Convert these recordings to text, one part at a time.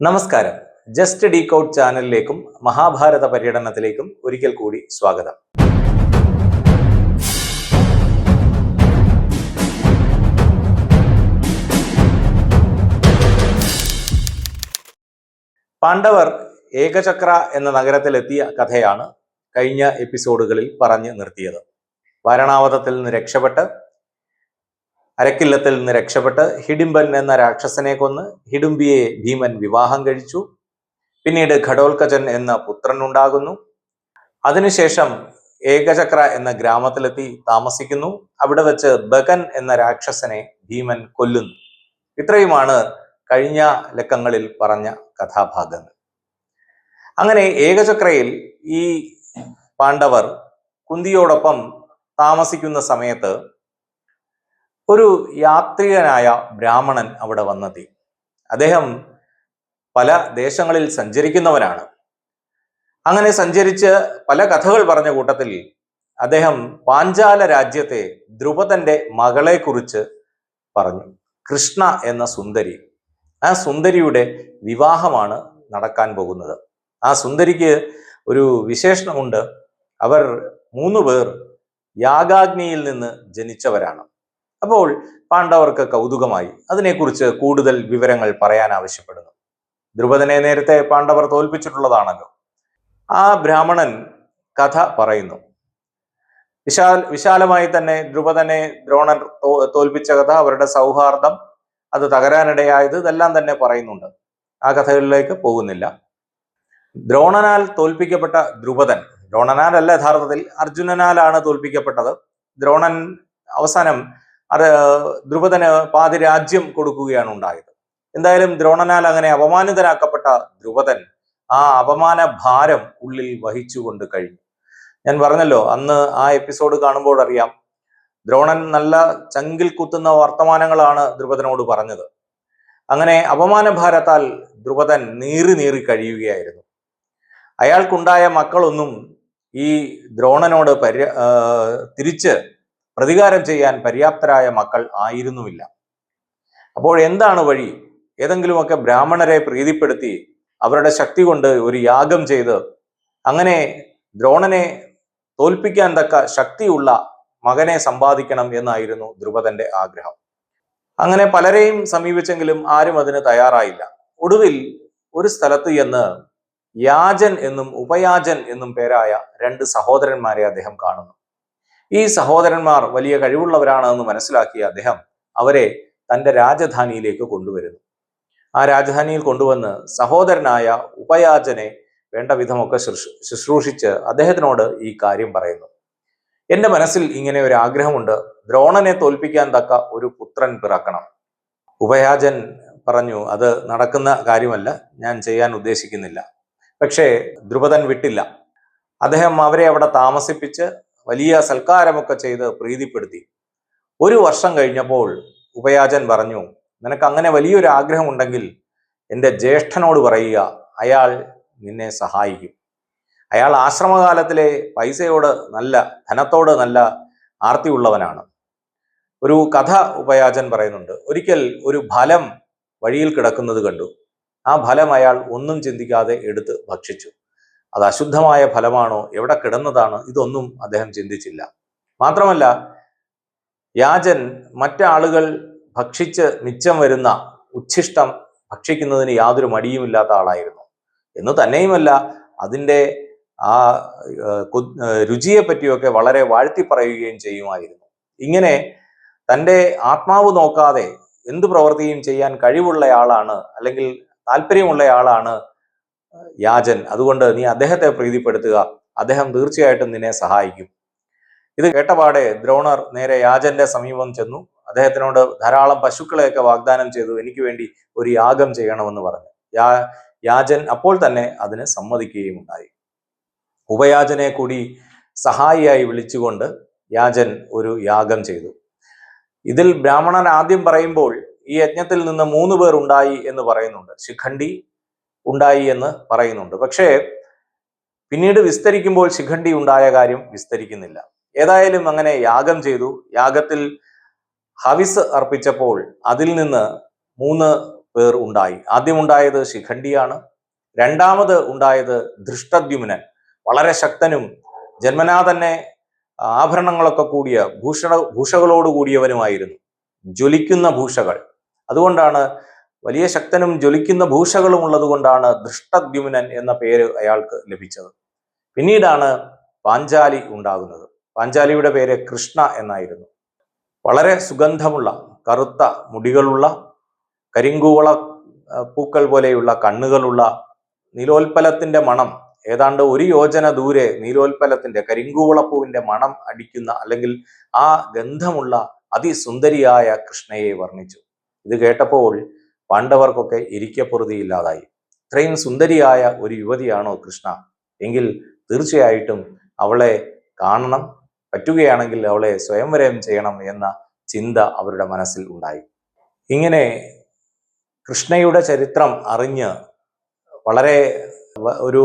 നമസ്കാരം. Just decode ചാനലിലേക്കും Mahabharata പര്യടനത്തിലേക്കും ഒരിക്കൽ കൂടി സ്വാഗതം. പാണ്ഡവർ ഏകചക്ര എന്ന നഗരത്തിലെത്തിയ കഥയാണ് കഴിഞ്ഞ എപ്പിസോഡുകളിൽ പറഞ്ഞു നിർത്തിയത്. വാരണാവതത്തിൽ നിന്ന് രക്ഷപ്പെട്ട്, അരക്കില്ലത്തിൽ നിന്ന് രക്ഷപ്പെട്ട് ഹിഡിംബൻ എന്ന രാക്ഷസനെ കൊന്ന് ഹിഡുംബിയെ ഭീമൻ വിവാഹം കഴിച്ചു. പിന്നീട് ഘടോൽക്കചൻ എന്ന പുത്രൻ ഉണ്ടാകുന്നു. അതിനുശേഷം ഏകചക്ര എന്ന ഗ്രാമത്തിലെത്തി താമസിക്കുന്നു. അവിടെ വെച്ച് ബകൻ എന്ന രാക്ഷസനെ ഭീമൻ കൊല്ലുന്നു. ഇത്രയുമാണ് കഴിഞ്ഞ ലക്കങ്ങളിൽ പറഞ്ഞ കഥാഭാഗങ്ങൾ. അങ്ങനെ ഏകചക്രയിൽ ഈ പാണ്ഡവർ കുന്തിയോടൊപ്പം താമസിക്കുന്ന സമയത്ത് ഒരു യാത്രികനായ ബ്രാഹ്മണൻ അവിടെ വന്നെത്തി. അദ്ദേഹം പല ദേശങ്ങളിൽ സഞ്ചരിക്കുന്നവനാണ്. അങ്ങനെ സഞ്ചരിച്ച് പല കഥകൾ പറഞ്ഞ കൂട്ടത്തിൽ അദ്ദേഹം പാഞ്ചാല രാജ്യത്തെ ദ്രുപദന്റെ മകളെ കുറിച്ച് പറഞ്ഞു. കൃഷ്ണ എന്ന സുന്ദരി, ആ സുന്ദരിയുടെ വിവാഹമാണ് നടക്കാൻ പോകുന്നത്. ആ സുന്ദരിക്ക് ഒരു വിശേഷണമുണ്ട്. അവർ 3 പേർ യാഗാഗ്നിയിൽ നിന്ന് ജനിച്ചവരാണ്. അപ്പോൾ പാണ്ഡവർക്ക് കൗതുകമായി. അതിനെക്കുറിച്ച് കൂടുതൽ വിവരങ്ങൾ പറയാൻ ആവശ്യപ്പെടുന്നു. ദ്രുപദനെ നേരത്തെ പാണ്ഡവർ തോൽപ്പിച്ചിട്ടുള്ളതാണല്ലോ. ആ ബ്രാഹ്മണൻ കഥ പറയുന്നു. വിശാലമായി തന്നെ ദ്രുപദനെ ദ്രോണർ തോൽപ്പിച്ച കഥ, അവരുടെ സൗഹാർദ്ദം, അത് തകരാനിടയായത്, ഇതെല്ലാം തന്നെ പറയുന്നുണ്ട്. ആ കഥകളിലേക്ക് പോകുന്നില്ല. ദ്രോണനാൽ തോൽപ്പിക്കപ്പെട്ട ദ്രുപദൻ, ദ്രോണനാലല്ല, യഥാർത്ഥത്തിൽ അർജുനനാലാണ് തോൽപ്പിക്കപ്പെട്ടത്. ദ്രോണൻ അവസാനം ദ്രുപദന് പാതി രാജ്യം കൊടുക്കുകയാണ് ഉണ്ടായത്. എന്തായാലും ദ്രോണനാൽ അങ്ങനെ അപമാനിതനാക്കപ്പെട്ട ദ്രുപദൻ ആ അപമാന ഭാരം ഉള്ളിൽ വഹിച്ചുകൊണ്ട് കഴിഞ്ഞു. ഞാൻ പറഞ്ഞല്ലോ, അന്ന് ആ എപ്പിസോഡ് കാണുമ്പോൾ അറിയാം, ദ്രോണൻ നല്ല ചങ്കിൽ കുത്തുന്ന വർത്തമാനങ്ങളാണ് ദ്രുപദനോട് പറഞ്ഞത്. അങ്ങനെ അപമാന ഭാരത്താൽ ദ്രുപദൻ നീറി കഴിയുകയായിരുന്നു. അയാൾക്കുണ്ടായ മക്കളൊന്നും ഈ ദ്രോണനോട് തിരിച്ച് പ്രതികാരം ചെയ്യാൻ പര്യാപ്തരായ മക്കൾ ആയിരുന്നുമില്ല. അപ്പോൾ എന്താണ് വഴി? ഏതെങ്കിലുമൊക്കെ ബ്രാഹ്മണരെ പ്രീതിപ്പെടുത്തി അവരുടെ ശക്തി കൊണ്ട് ഒരു യാഗം ചെയ്ത് അങ്ങനെ ദ്രോണനെ തോൽപ്പിക്കാൻ തക്ക ശക്തിയുള്ള മകനെ സമ്പാദിക്കണം എന്നായിരുന്നു ദ്രുപദന്റെ ആഗ്രഹം. അങ്ങനെ പലരെയും സമീപിച്ചെങ്കിലും ആരും അതിന് തയ്യാറായില്ല. ഒടുവിൽ ഒരു സ്ഥലത്ത് ചെന്ന് യാജൻ എന്നും ഉപയാജൻ എന്നും പേരായ 2 സഹോദരന്മാരെ അദ്ദേഹം കാണുന്നു. ഈ സഹോദരന്മാർ വലിയ കഴിവുള്ളവരാണെന്ന് മനസ്സിലാക്കിയ അദ്ദേഹം അവരെ തൻ്റെ രാജധാനിയിലേക്ക് കൊണ്ടുവരുന്നു. ആ രാജധാനിയിൽ കൊണ്ടുവന്ന് സഹോദരനായ ഉപയാജനെ വേണ്ട വിധമൊക്കെ ശുശ്രൂഷിച്ച് അദ്ദേഹത്തിനോട് ഈ കാര്യം പറയുന്നു. എൻ്റെ മനസ്സിൽ ഇങ്ങനെ ഒരു ആഗ്രഹമുണ്ട്, ദ്രോണനെ തോൽപ്പിക്കാൻ തക്ക ഒരു പുത്രൻ പിറക്കണം. ഉപയാജൻ പറഞ്ഞു, അത് നടക്കുന്ന കാര്യമല്ല, ഞാൻ ചെയ്യാൻ ഉദ്ദേശിക്കുന്നില്ല. പക്ഷേ ദ്രുപദൻ വിട്ടില്ല. അദ്ദേഹം അവരെ അവിടെ താമസിപ്പിച്ച് വലിയ സൽക്കാരമൊക്കെ ചെയ്ത് പ്രീതിപ്പെടുത്തി. 1 വർഷം കഴിഞ്ഞപ്പോൾ ഉപയാജൻ പറഞ്ഞു, നിനക്ക് അങ്ങനെ വലിയൊരു ആഗ്രഹമുണ്ടെങ്കിൽ എൻ്റെ ജ്യേഷ്ഠനോട് പറയുക, അയാൾ നിന്നെ സഹായിക്കും. അയാൾ ആശ്രമകാലത്തിലെ പൈസയോട് ധനത്തോട് നല്ല ആർത്തിയുള്ളവനാണ്. ഒരു കഥ ഉപയാജൻ പറയുന്നുണ്ട്. ഒരിക്കൽ ഒരു ഫലം വഴിയിൽ കിടക്കുന്നത് കണ്ടു. ആ ഫലം അയാൾ ഒന്നും ചിന്തിക്കാതെ എടുത്ത് ഭക്ഷിച്ചു. അത് അശുദ്ധമായ ഫലമാണോ, എവിടെ കിടന്നതാണ്, ഇതൊന്നും അദ്ദേഹം ചിന്തിച്ചില്ല. മാത്രമല്ല, യാജൻ മറ്റാളുകൾ ഭക്ഷിച്ച് മിച്ചം വരുന്ന ഉച്ഛിഷ്ടം ഭക്ഷിക്കുന്നതിന് യാതൊരു മടിയുമില്ലാത്ത ആളായിരുന്നു. എന്ന് തന്നെയുമല്ല, അതിൻ്റെ ആ രുചിയെ പറ്റിയൊക്കെ വളരെ വാഴ്ത്തി പറയുകയും ചെയ്യുമായിരുന്നു. ഇങ്ങനെ തൻ്റെ ആത്മാവ് നോക്കാതെ എന്ത് പ്രവൃത്തിയും ചെയ്യാൻ കഴിവുള്ളയാളാണ്, അല്ലെങ്കിൽ താല്പര്യമുള്ളയാളാണ് യാജൻ. അതുകൊണ്ട് നീ അദ്ദേഹത്തെ പ്രീതിപ്പെടുത്തുക, അദ്ദേഹം തീർച്ചയായിട്ടും നിന്നെ സഹായിക്കും. ഇത് കേട്ടപാടെ ദ്രോണർ നേരെ യാജന്റെ സമീപം ചെന്നു. അദ്ദേഹത്തിനോട് ധാരാളം പശുക്കളെയൊക്കെ വാഗ്ദാനം ചെയ്തു, എനിക്ക് വേണ്ടി ഒരു യാഗം ചെയ്യണമെന്ന് പറഞ്ഞു. യാജൻ അപ്പോൾ തന്നെ അതിന് സമ്മതിക്കുകയും ഉണ്ടായി. ഉപയാജനെ കൂടി സഹായിയായി വിളിച്ചുകൊണ്ട് യാജൻ ഒരു യാഗം ചെയ്തു. ഇതിൽ ബ്രാഹ്മണൻ ആദ്യം പറയുമ്പോൾ ഈ യജ്ഞത്തിൽ നിന്ന് 3 പേർ ഉണ്ടായി എന്ന് പറയുന്നുണ്ട്, ശിഖണ്ഡി ഉണ്ടായി എന്ന് പറയുന്നുണ്ട്. പക്ഷേ പിന്നീട് വിസ്തരിക്കുമ്പോൾ ശിഖണ്ഡി ഉണ്ടായ കാര്യം വിസ്തരിക്കുന്നില്ല. ഏതായാലും അങ്ങനെ യാഗം ചെയ്തു. യാഗത്തിൽ ഹവിസ് അർപ്പിച്ചപ്പോൾ അതിൽ നിന്ന് 3 പേർ ഉണ്ടായി. ആദ്യമുണ്ടായത് ശിഖണ്ഡിയാണ്. രണ്ടാമത് ഉണ്ടായത് ധൃഷ്ടദ്യുമ്നൻ, വളരെ ശക്തനും ജന്മനാ തന്നെ ആഭരണങ്ങളൊക്കെ കൂടിയ ഭൂഷകളോട് കൂടിയവനുമായിരുന്നു, ജ്വലിക്കുന്ന ഭൂഷകൾ. അതുകൊണ്ടാണ്, വലിയ ശക്തനും ജ്വലിക്കുന്ന ഭൂഷകളും ഉള്ളത് കൊണ്ടാണ് ധൃഷ്ടദ്യുമ്നൻ എന്ന പേര് അയാൾക്ക് ലഭിച്ചത്. പിന്നീടാണ് പാഞ്ചാലി ഉണ്ടാകുന്നത്. പാഞ്ചാലിയുടെ പേര് കൃഷ്ണ എന്നായിരുന്നു. വളരെ സുഗന്ധമുള്ള കറുത്ത മുടികളുള്ള, കരിങ്കൂവള പൂക്കൾ പോലെയുള്ള കണ്ണുകളുള്ള, നീലോൽപ്പലത്തിന്റെ മണം, ഏതാണ്ട് 1 യോജന ദൂരെ നീലോൽപ്പലത്തിന്റെ, കരിങ്കൂവളപ്പൂവിന്റെ മണം അടിക്കുന്ന അല്ലെങ്കിൽ ആ ഗന്ധമുള്ള അതിസുന്ദരിയായ കൃഷ്ണയെ വർണ്ണിച്ചു. ഇത് കേട്ടപ്പോൾ പാണ്ഡവർക്കൊക്കെ ഇരിക്കപ്പൊറുതിയില്ലാതായി. ഇത്രയും സുന്ദരിയായ ഒരു യുവതിയാണോ കൃഷ്ണ? എങ്കിൽ തീർച്ചയായിട്ടും അവളെ കാണണം, പറ്റുകയാണെങ്കിൽ അവളെ സ്വയംവരം ചെയ്യണം എന്ന ചിന്ത അവരുടെ മനസ്സിൽ ഉണ്ടായി. ഇങ്ങനെ കൃഷ്ണയുടെ ചരിത്രം അറിഞ്ഞ് വളരെ ഒരു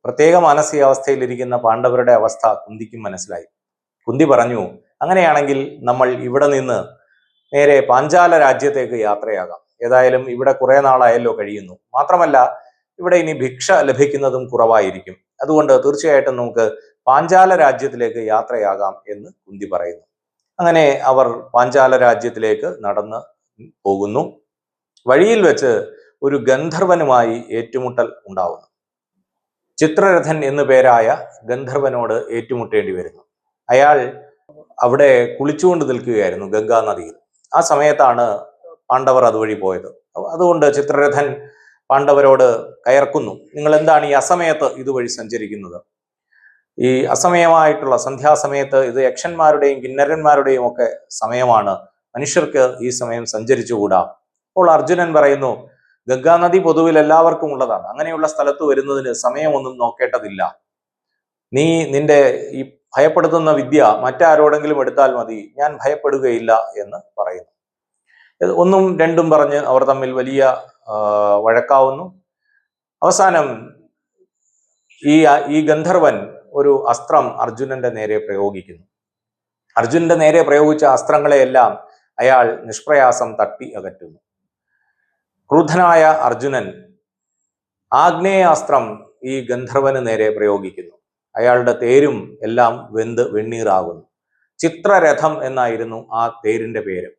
പ്രത്യേക മാനസികാവസ്ഥയിലിരിക്കുന്ന പാണ്ഡവരുടെ അവസ്ഥ കുന്തിക്കും മനസ്സിലായി. കുന്തി പറഞ്ഞു, അങ്ങനെയാണെങ്കിൽ നമ്മൾ ഇവിടെ നിന്ന് നേരെ പാഞ്ചാല രാജ്യത്തേക്ക് യാത്രയാകാം. ഏതായാലും ഇവിടെ കുറെ നാളായല്ലോ കഴിയുന്നു. മാത്രമല്ല ഇവിടെ ഇനി ഭിക്ഷ ലഭിക്കുന്നതും കുറവായിരിക്കും. അതുകൊണ്ട് തീർച്ചയായിട്ടും നമുക്ക് പാഞ്ചാല രാജ്യത്തിലേക്ക് യാത്രയാകാം എന്ന് കുന്തി പറയുന്നു. അങ്ങനെ അവർ പാഞ്ചാല രാജ്യത്തിലേക്ക് നടന്ന് പോകുന്നു. വഴിയിൽ വെച്ച് ഒരു ഗന്ധർവനുമായി ഏറ്റുമുട്ടൽ ഉണ്ടാവുന്നു. ചിത്രരഥൻ എന്നു പേരായ ഗന്ധർവനോട് ഏറ്റുമുട്ടേണ്ടി വരുന്നു. അയാൾ അവിടെ കുളിച്ചുകൊണ്ട് നിൽക്കുകയായിരുന്നു ഗംഗാനദിയിൽ. ആ സമയത്താണ് പാണ്ഡവർ അതുവഴി പോയത്. അതുകൊണ്ട് ചിത്രരഥൻ പാണ്ഡവരോട് കയർക്കുന്നു, നിങ്ങൾ എന്താണ് ഈ അസമയത്ത് ഇതുവഴി സഞ്ചരിക്കുന്നത്? ഈ അസമയമായിട്ടുള്ള സന്ധ്യാസമയത്ത് ഇത് യക്ഷന്മാരുടെയും കിന്നരന്മാരുടെയും ഒക്കെ സമയമാണ്, മനുഷ്യർക്ക് ഈ സമയം സഞ്ചരിച്ചുകൂടാ. അപ്പോൾ അർജുനൻ പറയുന്നു, ഗംഗാനദി പൊതുവിൽ എല്ലാവർക്കും ഉള്ളതാണ്. അങ്ങനെയുള്ള സ്ഥലത്ത് വരുന്നതിന് സമയമൊന്നും നോക്കേണ്ടതില്ല. നീ നിന്റെ ഈ ഭയപ്പെടുത്തുന്ന വിദ്യ മറ്റാരോടെങ്കിലും എടുത്താൽ മതി, ഞാൻ ഭയപ്പെടുകയില്ല എന്ന് പറയുന്നു. ഒന്നും രണ്ടും പറഞ്ഞ് അവർ തമ്മിൽ വലിയ വഴക്കാവുന്നു. അവസാനം ഈ ഗന്ധർവൻ ഒരു അസ്ത്രം അർജുനന്റെ നേരെ പ്രയോഗിക്കുന്നു. അർജുനന്റെ നേരെ പ്രയോഗിച്ച അസ്ത്രങ്ങളെയെല്ലാം അയാൾ നിഷ്പ്രയാസം തട്ടി അകറ്റുന്നു. ക്രുദ്ധനായ അർജുനൻ ആഗ്നേയാസ്ത്രം ഈ ഗന്ധർവന് നേരെ പ്രയോഗിക്കുന്നു. അയാളുടെ തേരും എല്ലാം വെന്ത് വെണ്ണീറാകുന്നു. ചിത്രരഥം എന്നായിരുന്നു ആ തേരിന്റെ പേര്.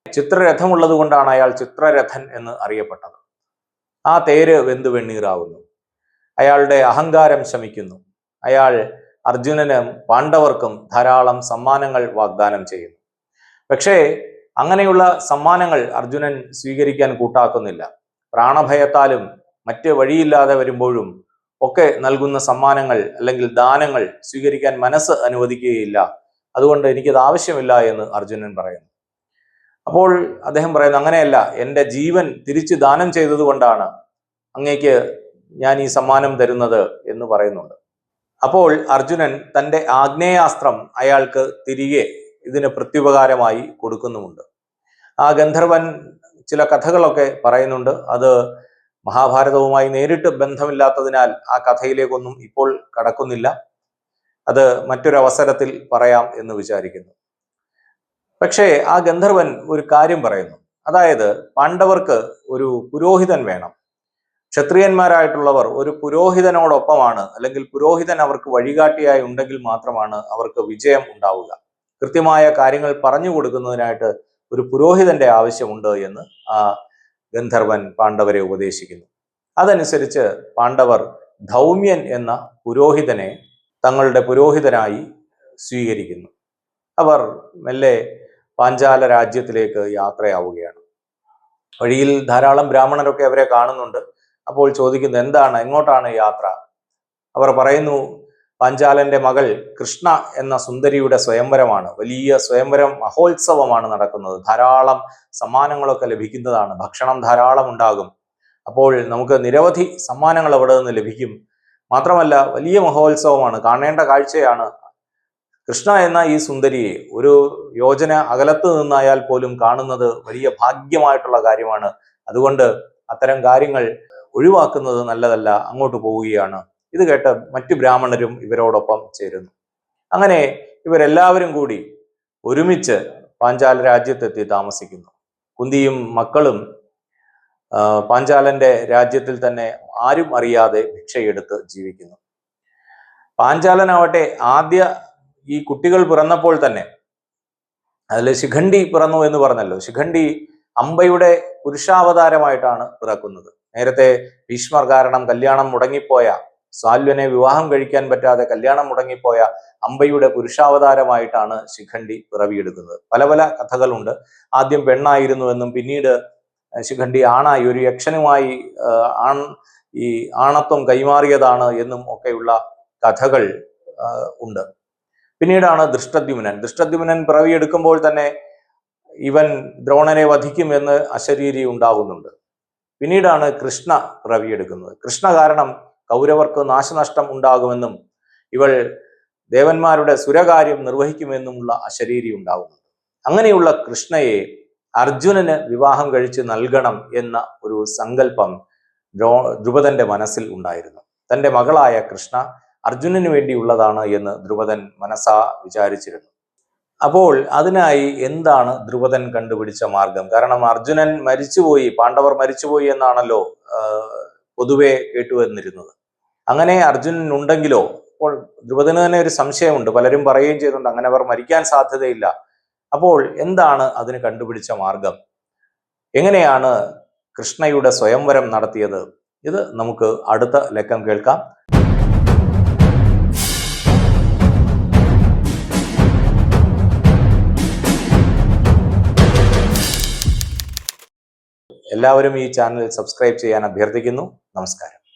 ചിത്രരഥമുള്ളത് കൊണ്ടാണ് അയാൾ ചിത്രരഥൻ എന്ന് അറിയപ്പെട്ടത്. ആ തേര് വെന്ത് വെണ്ണീറാകുന്നു. അയാളുടെ അഹങ്കാരം ശമിക്കുന്നു. അയാൾ അർജുനനും പാണ്ഡവർക്കും ധാരാളം സമ്മാനങ്ങൾ വാഗ്ദാനം ചെയ്യുന്നു. പക്ഷേ അങ്ങനെയുള്ള സമ്മാനങ്ങൾ അർജുനൻ സ്വീകരിക്കാൻ കൂട്ടാക്കുന്നില്ല. പ്രാണഭയത്താലും മറ്റ് വഴിയില്ലാതെ വരുമ്പോഴും ഒക്കെ നൽകുന്ന സമ്മാനങ്ങൾ അല്ലെങ്കിൽ ദാനങ്ങൾ സ്വീകരിക്കാൻ മനസ്സ് അനുവദിക്കുകയില്ല. അതുകൊണ്ട് എനിക്കത് ആവശ്യമില്ല എന്ന് അർജുനൻ പറയുന്നു. അപ്പോൾ അദ്ദേഹം പറയുന്നു, അങ്ങനെയല്ല, എൻ്റെ ജീവൻ തിരിച്ച് ദാനം ചെയ്തത് കൊണ്ടാണ് അങ്ങേക്ക് ഞാൻ ഈ സമ്മാനം തരുന്നത് എന്ന് പറയുന്നുണ്ട്. അപ്പോൾ അർജുനൻ തൻ്റെ ആഗ്നേയാസ്ത്രം അയാൾക്ക് തിരികെ ഇതിന് പ്രത്യുപകാരമായി കൊടുക്കുന്നുമുണ്ട്. ആ ഗന്ധർവൻ ചില കഥകളൊക്കെ പറയുന്നുണ്ട്. അത് മഹാഭാരതവുമായി നേരിട്ട് ബന്ധമില്ലാത്തതിനാൽ ആ കഥയിലേക്കൊന്നും ഇപ്പോൾ കടക്കുന്നില്ല. അത് മറ്റൊരവസരത്തിൽ പറയാം എന്ന് വിചാരിക്കുന്നു. പക്ഷേ ആ ഗന്ധർവൻ ഒരു കാര്യം പറയുന്നു. അതായത് പാണ്ഡവർക്ക് ഒരു പുരോഹിതൻ വേണം. ക്ഷത്രിയന്മാരായിട്ടുള്ളവർ ഒരു പുരോഹിതനോടൊപ്പമാണ്, അല്ലെങ്കിൽ പുരോഹിതൻ അവർക്ക് വഴികാട്ടിയായി ഉണ്ടെങ്കിൽ മാത്രമാണ് അവർക്ക് വിജയം ഉണ്ടാവുക. കൃത്യമായ കാര്യങ്ങൾ പറഞ്ഞു കൊടുക്കുന്നതിനായിട്ട് ഒരു പുരോഹിതന്റെ ആവശ്യമുണ്ട് എന്ന് ആ ഗന്ധർവൻ പാണ്ഡവരെ ഉപദേശിക്കുന്നു. അതനുസരിച്ച് പാണ്ഡവർ ധൗമ്യൻ എന്ന പുരോഹിതനെ തങ്ങളുടെ പുരോഹിതനായി സ്വീകരിക്കുന്നു. അവർ മെല്ലെ പാഞ്ചാല രാജ്യത്തിലേക്ക് യാത്രയാവുകയാണ്. വഴിയിൽ ധാരാളം ബ്രാഹ്മണരൊക്കെ അവരെ കാണുന്നുണ്ട്. അപ്പോൾ ചോദിക്കുന്നു, എന്താണ്, എങ്ങോട്ടാണ് യാത്ര? അവർ പറയുന്നു, പാഞ്ചാലന്റെ മകൾ കൃഷ്ണ എന്ന സുന്ദരിയുടെ സ്വയംവരമാണ്. വലിയ സ്വയംവരം മഹോത്സവമാണ് നടക്കുന്നത്. ധാരാളം സമ്മാനങ്ങളൊക്കെ ലഭിക്കുന്നതാണ്. ഭക്ഷണം ധാരാളം ഉണ്ടാകും. അപ്പോൾ നമുക്ക് നിരവധി സമ്മാനങ്ങൾ അവിടെ നിന്ന് ലഭിക്കും. മാത്രമല്ല വലിയ മഹോത്സവമാണ്, കാണേണ്ട കാഴ്ചയാണ്. കൃഷ്ണ എന്ന ഈ സുന്ദരിയെ ഒരു യോജന അകലത്ത് നിന്നായാൽ പോലും കാണുന്നത് വലിയ ഭാഗ്യമായിട്ടുള്ള കാര്യമാണ്. അതുകൊണ്ട് അത്തരം കാര്യങ്ങൾ ഒഴിവാക്കുന്നത് നല്ലതല്ല, അങ്ങോട്ട് പോവുകയാണ്. ഇത് കേട്ട് മറ്റു ബ്രാഹ്മണരും ഇവരോടൊപ്പം ചേരുന്നു. അങ്ങനെ ഇവരെല്ലാവരും കൂടി ഒരുമിച്ച് പാഞ്ചാല രാജ്യത്തെത്തി താമസിക്കുന്നു. കുന്തിയും മക്കളും പാഞ്ചാലന്റെ രാജ്യത്തിൽ തന്നെ ആരും അറിയാതെ ഭിക്ഷയെടുത്ത് ജീവിക്കുന്നു. പാഞ്ചാലനാവട്ടെ ആദ്യ ഈ കുട്ടികൾ പിറന്നപ്പോൾ തന്നെ, അതിൽ ശിഖണ്ഡി പിറന്നു എന്ന് പറഞ്ഞല്ലോ, ശിഖണ്ഡി അംബയുടെ പുരുഷാവതാരമായിട്ടാണ് പിറക്കുന്നത്. നേരത്തെ ഭീഷ്മർ കാരണം കല്യാണം മുടങ്ങിപ്പോയ, സാല്വനെ വിവാഹം കഴിക്കാൻ പറ്റാതെ കല്യാണം മുടങ്ങിപ്പോയ അംബയുടെ പുരുഷാവതാരമായിട്ടാണ് ശിഖണ്ഡി പിറവിയെടുക്കുന്നത്. പല പല കഥകളുണ്ട്. ആദ്യം പെണ്ണായിരുന്നുവെന്നും പിന്നീട് ശിഖണ്ഡി ആണായി ഒരു യക്ഷനുമായി ഈ ആണത്വം കൈമാറിയതാണ് എന്നും ഒക്കെയുള്ള കഥകൾ ഉണ്ട്. പിന്നീടാണ് ദൃഷ്ടദ്യുമ്നൻ പിറവിയെടുക്കുമ്പോൾ തന്നെ ഇവൻ ദ്രോണനെ വധിക്കുമെന്ന് അശരീരി ഉണ്ടാകുന്നുണ്ട്. പിന്നീടാണ് കൃഷ്ണ പിറവിയെടുക്കുന്നത്. കൃഷ്ണ കാരണം കൗരവർക്ക് നാശനഷ്ടം ഉണ്ടാകുമെന്നും ഇവൾ ദേവന്മാരുടെ സുരകാര്യം നിർവഹിക്കുമെന്നുമുള്ള അശരീരി ഉണ്ടാകുന്നുണ്ട്. അങ്ങനെയുള്ള കൃഷ്ണയെ അർജുനന് വിവാഹം കഴിച്ച് നൽകണം എന്ന ഒരു സങ്കല്പം ദ്രുപദന്റെ മനസ്സിൽ ഉണ്ടായിരുന്നു. തന്റെ മകളായ കൃഷ്ണ അർജുനന് വേണ്ടിയുള്ളതാണ് എന്ന് ദ്രുപദൻ മനസ്സാ വിചാരിച്ചിരുന്നു. അപ്പോൾ അതിനായി എന്താണ് ദ്രുപദൻ കണ്ടുപിടിച്ച മാർഗം? കാരണം അർജുനൻ മരിച്ചുപോയി, പാണ്ഡവർ മരിച്ചുപോയി എന്നാണല്ലോ പൊതുവെ കേട്ടുവന്നിരുന്നത്. അങ്ങനെ അർജുനൻ ഉണ്ടെങ്കിലോ? അപ്പോൾ ദ്രുപദന് തന്നെ ഒരു സംശയമുണ്ട്. പലരും പറയുകയും ചെയ്തിട്ടുണ്ട് അങ്ങനെ അവർ മരിക്കാൻ സാധ്യതയില്ല. അപ്പോൾ എന്താണ് അതിന് കണ്ടുപിടിച്ച മാർഗം? എങ്ങനെയാണ് കൃഷ്ണയുടെ സ്വയംവരം നടത്തിയത്? ഇത് നമുക്ക് അടുത്ത ലക്കം കേൾക്കാം. എല്ലാവരും ഈ ചാനൽ സബ്സ്ക്രൈബ് ചെയ്യാൻ അഭ്യർത്ഥിക്കുന്നു. നമസ്കാരം.